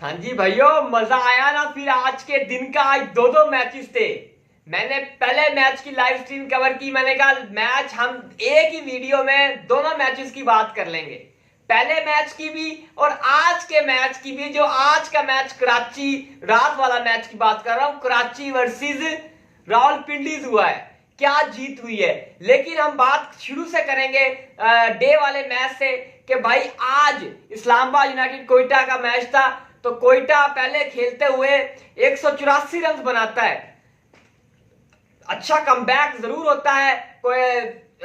हाँ जी भाइयों, मजा आया ना। फिर आज के दिन का आज दो दो मैचेस थे। मैंने पहले मैच की लाइव स्ट्रीम कवर की। मैंने कहा मैच हम एक ही वीडियो में दोनों मैचेस की बात कर लेंगे, पहले मैच की भी और आज के मैच की भी। जो आज का मैच कराची रात वाला मैच की बात कर रहा हूं, कराची वर्सेस रावलपिंडीज हुआ है, क्या जीत हुई है। लेकिन हम बात शुरू से करेंगे डे वाले मैच से कि भाई आज इस्लामाबाद यूनाइटेड कोयटा का मैच था। तो कोयटा पहले खेलते हुए 184 रन बनाता है। अच्छा कमबैक जरूर होता है। कोई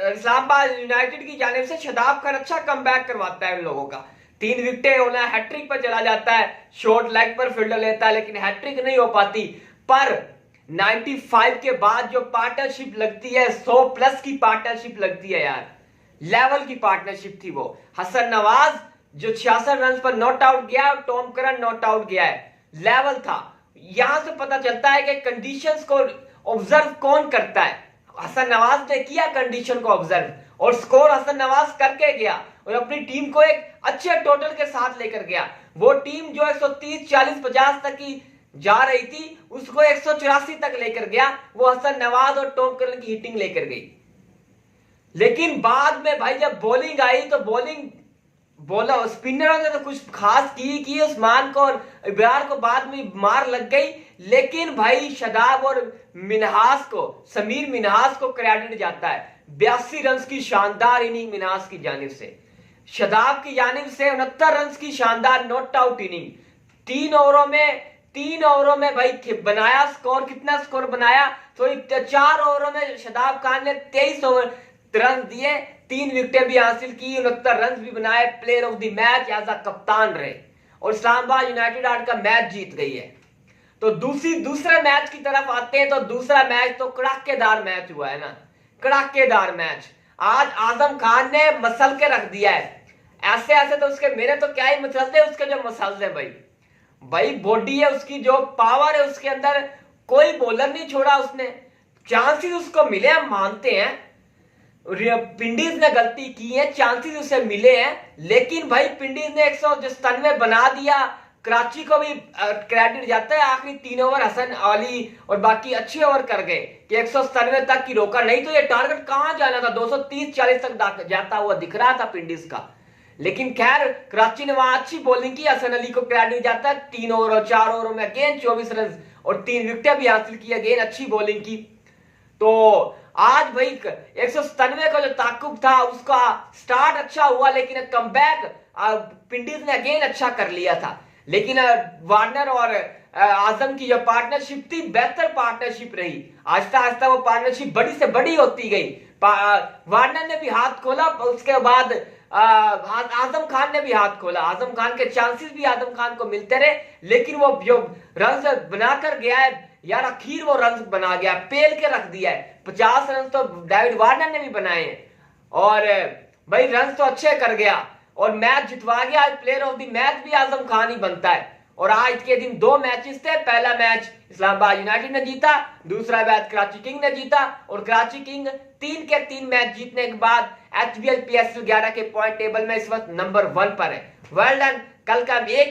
इस्लामाबाद यूनाइटेड की जानिब से शादाब खान अच्छा कमबैक करवाता है उन लोगों का। 3 विकेटें होना, हैट्रिक पर चला जाता है, शॉर्ट लेग पर फील्डर लेता है, लेकिन हैट्रिक नहीं हो पाती। पर 95 के बाद जो पार्टनरशिप लगती है, 100 प्लस की पार्टनरशिप लगती है यार, लेवल की पार्टनरशिप थी वो। हसन नवाज जो 66 रन पर नॉट आउट गया और टॉम करन नॉट आउट गया है, लेवल था। यहां से पता चलता है कि कंडीशंस को ऑब्जर्व कौन करता है। हसन नवाज ने किया कंडीशन को ऑब्जर्व और स्कोर हसन नवाज करके गया और अपनी टीम को एक अच्छे टोटल के साथ लेकर गया। वो टीम जो 130, 40, 50 तक की जा रही थी, उसको 184 तक लेकर गया। वो हसन नवाज और टॉम करन की हिटिंग लेकर गई। लेकिन बाद में भाई जब बॉलिंग आई तो बॉलिंग बोला स्पिनरों ने तो कुछ खास की उस्मान को और इब्रार को बाद में मार लग गई। लेकिन भाई शादाब और मिन्हास को, समीर मिन्हास को क्रेडिट जाता है। 82 रन की शानदार इनिंग मिन्हास की जानिब से, शादाब की जानिब से 69 रन की शानदार नॉट आउट इनिंग। 3 ओवरों में भाई बनाया स्कोर। कितना स्कोर बनाया? तो 4 ओवरों में शादाब खान ने 23 रन दिए, 3 विकेटें भी हासिल की, 69 रन भी बनाए, player of the match as a कप्तान रहे और इस्लामाबाद यूनाइटेड आज का मैच जीत गई है। तो दूसरे मैच की तरफ आते हैं। तो दूसरा मैच तो कड़ाकेदार मैच हुआ है ना, कड़ाकेदार मैच। आज आजम खान ने मसल के रख दिया है। ऐसे ऐसे तो उसके, मेरे तो क्या ही मसल थे उसके जो मसल है भाई बॉडी है उसकी, जो पावर है उसके अंदर, कोई बॉलर नहीं छोड़ा उसने। चांसेस उसको मिले, हम मानते हैं पिंडीज ने गलती की है, चांसेस उसे मिले हैं, लेकिन भाई पिंडीज ने 197 बना दिया। कराची को भी क्रेडिट जाता है। आखिरी 3 ओवर हसन अली और बाकी अच्छे ओवर कर गए कि 197 तक की रोका, नहीं तो ये टारगेट कहां जाना था, 230-40 तक जाता हुआ दिख रहा था पिंडीज का। लेकिन खैर कराची ने वहां अच्छी बॉलिंग की। हसन अली को क्रेडिट जाता है। 3 ओवर और 4 ओवरों में अगेन 24 रन और 3 विकेटें भी हासिल की, अगेन अच्छी बॉलिंग की। तो आज भाई 197 का जो ताकुब था उसका स्टार्ट अच्छा हुआ, लेकिन कमबैक पिंडीज ने अगेन अच्छा कर लिया था। लेकिन वार्नर और आजम की जो पार्टनरशिप थी, बेहतर पार्टनरशिप रही। आहिस्ता आहिस्ता वो पार्टनरशिप बड़ी से बड़ी होती गई। वार्नर ने भी हाथ खोला, उसके बाद आजम खान ने भी हाथ खोला। आजम खान के चांसेस भी आजम खान को मिलते रहे, लेकिन वो जो रन बनाकर गया है यार, आखिर वो रन बना गया, पेल के रख दिया है। 50 रन तो डेविड वार्नर ने भी बनाए हैं और भाई रन तो अच्छे कर गया और मैच जितवा गया। आज प्लेयर ऑफ द मैच भी आजम खान ही बनता है। और आज के दिन 2 मैचेस थे। पहला मैच इस्लामाबाद यूनाइटेड ने जीता, दूसरा मैच कराची किंग ने जीता और कराची किंग 3 के 3 मैच जीतने के बाद HBL PSL 11 के पॉइंट टेबल में इस वक्त नंबर 1 पर है। Well done. कल का एक